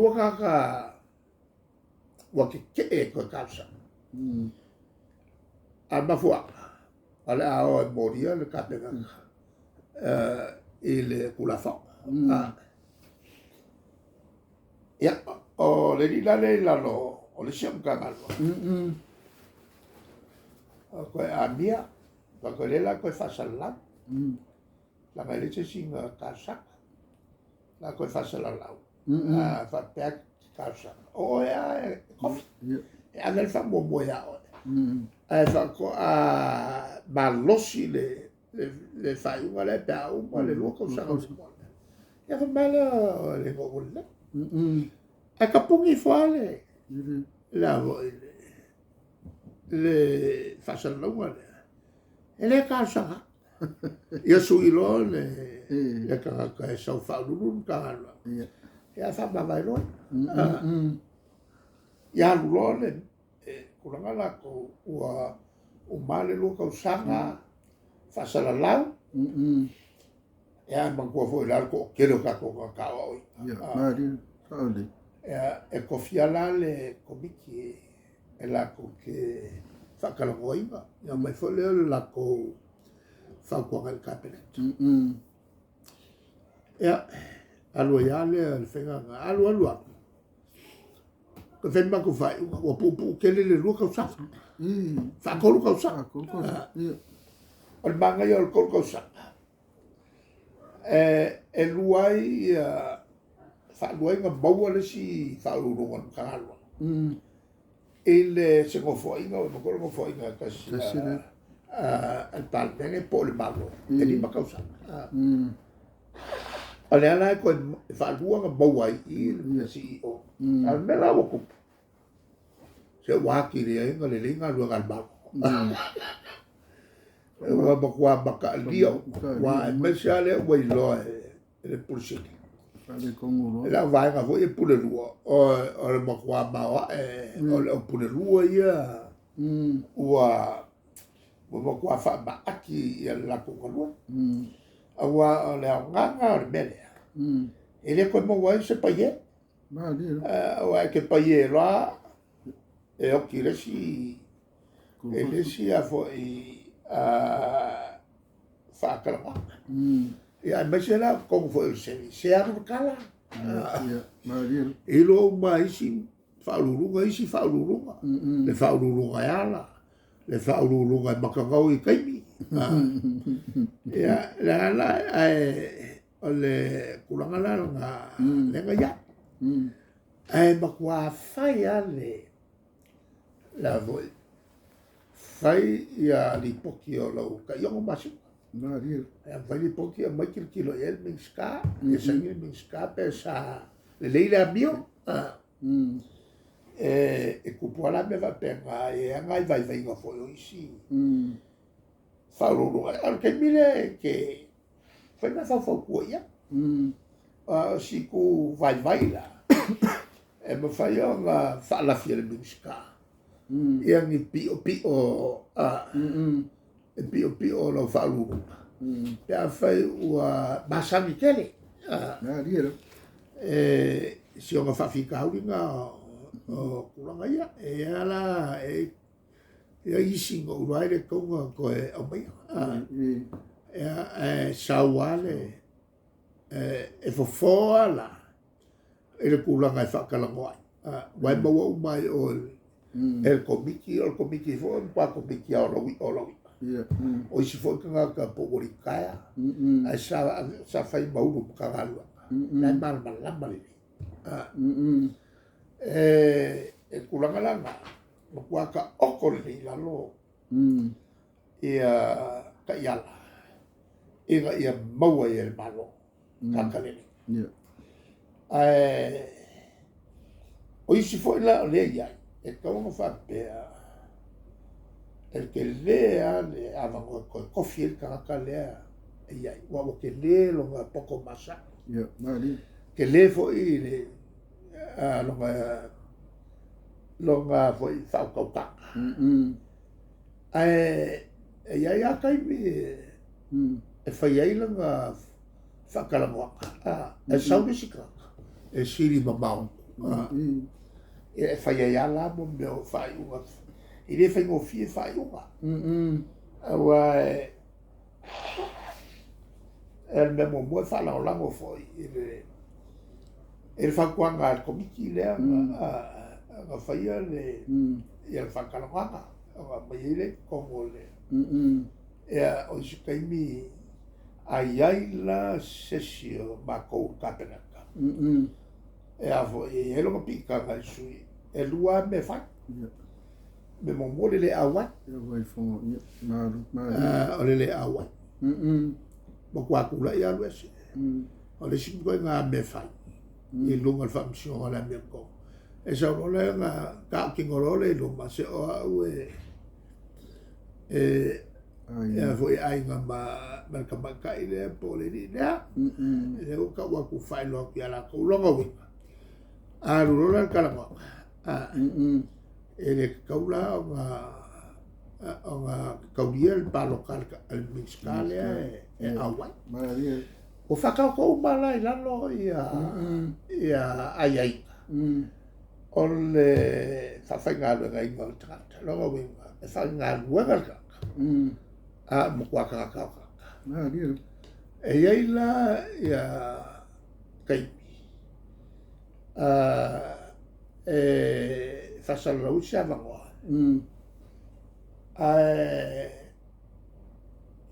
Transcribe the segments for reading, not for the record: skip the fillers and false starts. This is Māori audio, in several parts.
ua kaka ua ke ko kausa a mafua ale a o moria le kapenga i le kulafa ya o le lila le lalo o le siam kangalo ko a mia ko le la ko fasala la mai le singa kausa la ko fasala lau fa pek kausa o ya kof ya le fa mo ya o fa ko a balosi le fai una le pa un le loco sa ya fa mala le golle a kapungi fale la le fasala una ele kausa ia suilo le ka sa fa lulu ka ya fa ba lo ya lo le kulanga la ko o male lo ka usanga fa sala la ya man ko fo la ko kelo ka ko ka o ya e ko fiala le komiki e la ko ke fa ka lo iba ya mai fo le la ko fa ko al cabinet ya alo ya le fenga alo ko femba ko fai o pu ke le lu ka sa fa ko lu ka sa o manga yo ko sa e luai fa luai nga bawa le si fa lu ro ka alo ele se ko foi nga ko foi nga ka si al tal bene po le malo e di ma causa ale ana ko fa lu nga bawa i si o al mela o ko se waki le nga le nga lu nga ba wa ba kwa ba ka dio wa mesale wa lo le pulsini la vai nga vo e pule lu o le ba kwa ba o le pule lu ia wa ba kwa fa ba aki la ko lu wa le nga le bele ele ko mo wa se pa ye wa ke pa ye la e o ki le si ele si a fo i fa kala ya mesela como foi o se a kala e lo mai si fa lurunga isi fa lurunga le fa lurunga ala le fa lurunga makangau i kaimi ya la le kulanga la nga le nga ya makua fai ale la voi fai ia li poki o lau ka yongo masi fai li poki a mai kilo el minska e sangi minska pe sa le leila mio e kupuala me va penga e ngai vai nga foi isi fa lo al ke mile ke fai na fa ku ia si ku vai la e me fai nga fa la fiel minska yang i pio lo fa lu ya fai ua basami kele si o fa fika ulinga o kulanga ia e ala e isi ngo uaire konga ko e o mai sauale e fofoa la e le kulanga e whakalangoai wai maua umai o el komiki fo pa komiki o lowi o isi fo ka pogori kaya ai sa fai mauru kagalu na mal lambali e kulanga langa ko ka okole la lo ia ka yala ia maua ia malo kakaleni o isi fo la le ia e como fa pea el que lea le avango con coffee el que lea y ahí o que lee lo poco más que lee foi le lo foi fa cauta e aí a kai e foi aí lo fa kala mo e saudi sika e siri mamau e fai ya la mo me o fai unga i le fai ngofie fai unga awa el me mo fa la la mo foi il fa kwanga al komiki le a fai le il fa kalanga a baile como le o sikaimi ai la sesio ma ko kapenaka e avo e lo pika ga sui e lua me fa me mo mole le awa o le awa mo kwa kula ya lo ese o le singo nga me fa e lo ngal fa msio la me ko e sa lo le nga ka kingolo le lo ma se o ya foi ai nga ma ka ka ile po le ni ya e o ka wa ku fai lo ya la ko lo ngo a lo la ka la e le ka la nga ka dia el palo ka al miskale e awa o fa ka ko mala la lo ya ai o le fa fa nga lo ga ingo tra lo ngo e fa nga lo ga a mo kwa ka e ai la ya kai e fa sa lo usa va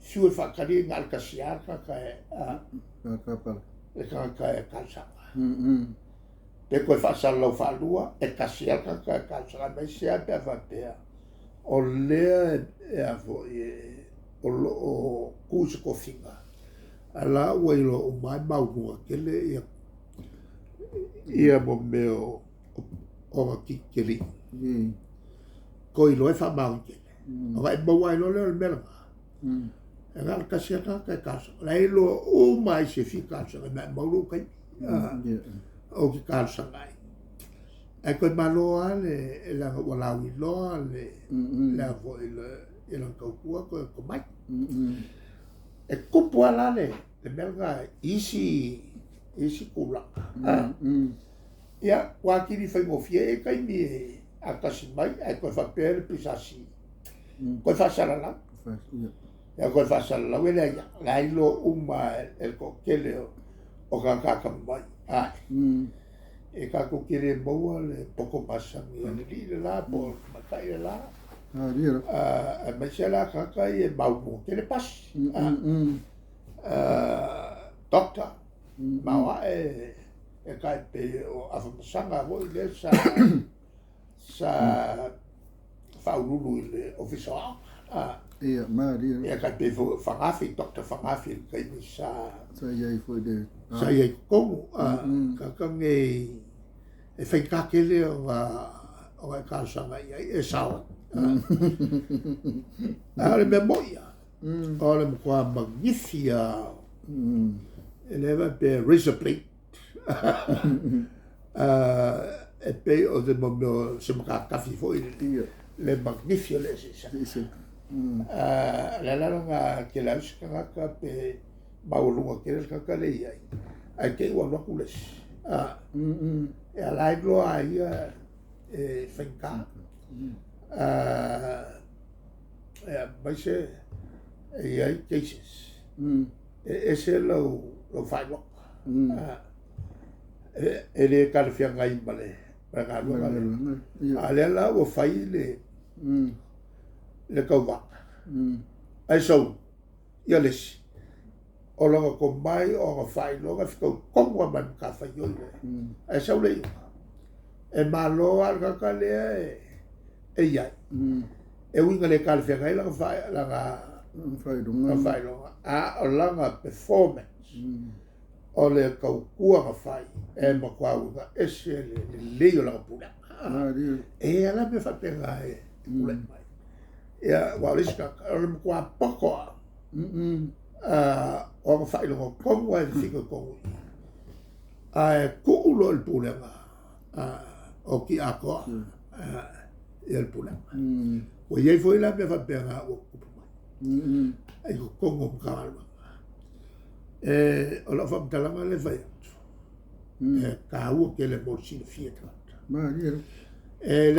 su fa ka ri ngal ka sia ka ka sa te ko fa sa lo fa lua e ka sia ka sa me sia pe va pe o le e avo o kusi ko finga ala welo o mai mau ke le ia mo meo o kikiri ko i lo e fa mau ke o vai mo wai lo le mera e ngal ka sia ka la lo o mai se fika sa me mo lu kai o ki ka sa ngai e ko malo ale la wala wi lo ale la vo il an kua ko mai e kupu ala le melga isi kula ia wa ki ni fai mo fie e kai mi a kasi mai e ko fa per pisasi ko fa sala la ya ko fa sala la wele ya la ilo uma el ko kele o ka mai e ka ko kere mo le poco pasa mi ali la por matai la ma se la ka e mau ke le pas doctor ma e ka pe o afsanga vo le sa fa ulu le official ia Maria e ka pe fa afi doctor fa afi ka ni sa ia foi de sa ia como ka nge e fai ka kele o ka sa e sa ale memoria ole mo qua magnifica eleva per razor blade e pe o de mo se mo ka fi foi le magnifica le se la nga ke la ska pe baulu ke ka le ai ke wa no kules e ala glo ai e finca vai ser e ai cases ese lo fai lo e le calfia ngai bale para lo ale la o fai le kauwa ai so ia les o longa ko mai o fai lo ga fiko ko man ka fai yo ai so le e malo al ka le e ia e winga le calfia ngai la fai la fai lo a o langa performance o le kaukua ka fai e makauga ese le leo la pula e ala me fa pega e pula mai ia wa riska o le kwa poko o ka fai lo ko wa fika ko a ku lo el pula o ki ako el pula o ye foi la me fa pega o ai ko mo kalma o la fam talanga le vai ka ua ke le mo si fia ta Ma dia. e